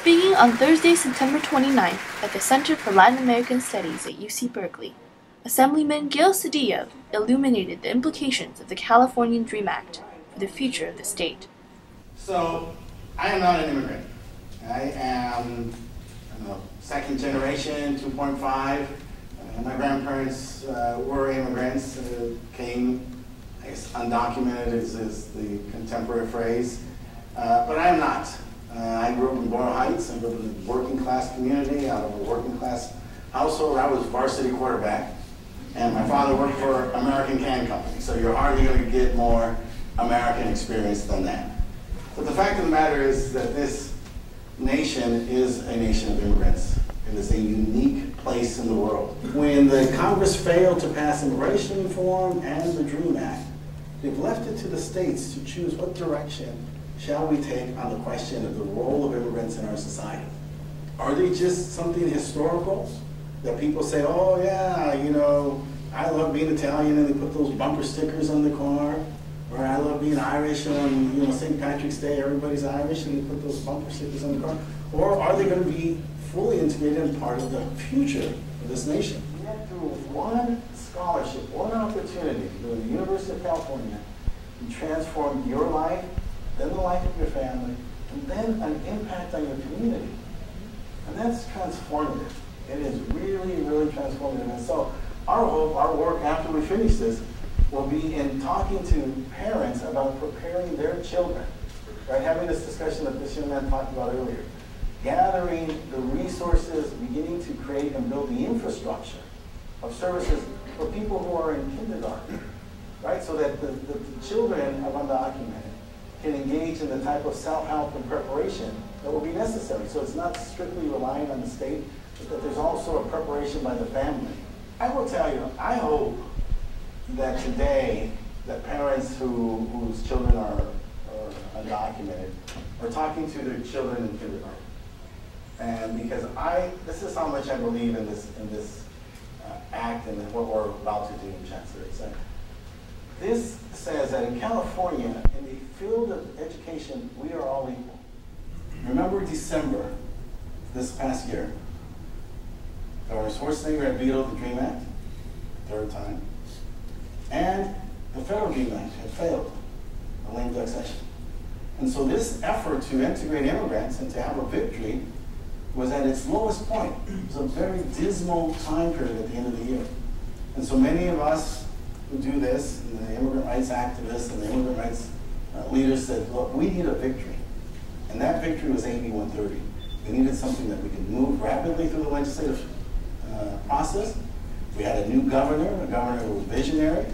Speaking on Thursday, September 29th at the Center for Latin American Studies at UC Berkeley, Assemblyman Gil Cedillo illuminated the implications of the Californian Dream Act for the future of the state. So, I am not an immigrant. I am second generation, 2.5. My grandparents were immigrants, came, I guess, undocumented is the contemporary phrase, but I am not. I grew up in Boyle Heights. I grew up in a working class community, out of a working class household. I was varsity quarterback, and my father worked for American Can Company, so you're hardly going to get more American experience than that. But the fact of the matter is that this nation is a nation of immigrants. It is a unique place in the world. When the Congress failed to pass immigration reform and the Dream Act, they've left it to the states to choose what direction shall we take on the question of the role of immigrants in our society. Are they just something historical that people say, oh yeah, you know, I love being Italian, and they put those bumper stickers on the car, or I love being Irish on, you know, St. Patrick's Day, everybody's Irish, and they put those bumper stickers on the car? Or are they going to be fully integrated and part of the future of this nation? We have through one scholarship, one opportunity to go to the University of California and transform your life, then the life of your family, and then an impact on your community. And that's transformative. It is really, really transformative. And so our hope, our work after we finish this, will be in talking to parents about preparing their children, right? Having this discussion that this young man talked about earlier. Gathering the resources, beginning to create and build the infrastructure of services for people who are in kindergarten, right? So that the children of undocumented can engage in the type of self-help and preparation that will be necessary. So it's not strictly relying on the state, but that there's also a preparation by the family. I will tell you, I hope that today, that parents whose children are undocumented are talking to their children in kindergarten. And because this is how much I believe in this act and what we're about to do in Chancellor. This says that in California, in the field of education, we are all equal. Remember December this past year, Governor Schwarzenegger had vetoed the Dream Act, third time, and the federal Dream Act had failed, the lame duck session. And so this effort to integrate immigrants and to have a victory was at its lowest point. It was a very dismal time period at the end of the year. And so many of us who do this, and the immigrant rights activists and the immigrant rights leaders said, look, we need a victory. And that victory was AB 130. We needed something that we could move rapidly through the legislative process. We had a new governor, a governor who was visionary,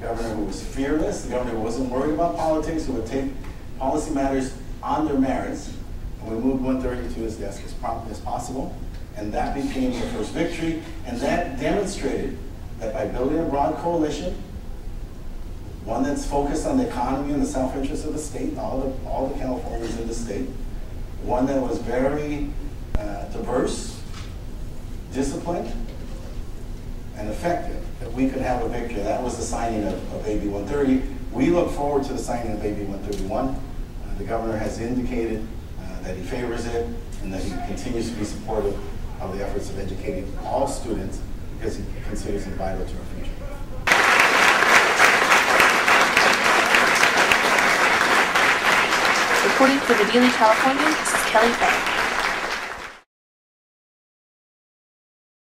a governor who was fearless, a governor who wasn't worried about politics, who would take policy matters on their merits. And we moved 130 to his desk as promptly as possible. And that became the first victory. And that demonstrated that by building a broad coalition, one that's focused on the economy and the self-interest of the state, all the Californians in the state, one that was very diverse, disciplined, and effective, that we could have a victory. That was the signing of AB 130. We look forward to the signing of AB 131. The governor has indicated that he favors it and that he continues to be supportive of the efforts of educating all students because he considers it vital to our future. Reporting for the Daily Californian, this is Kelly Fay.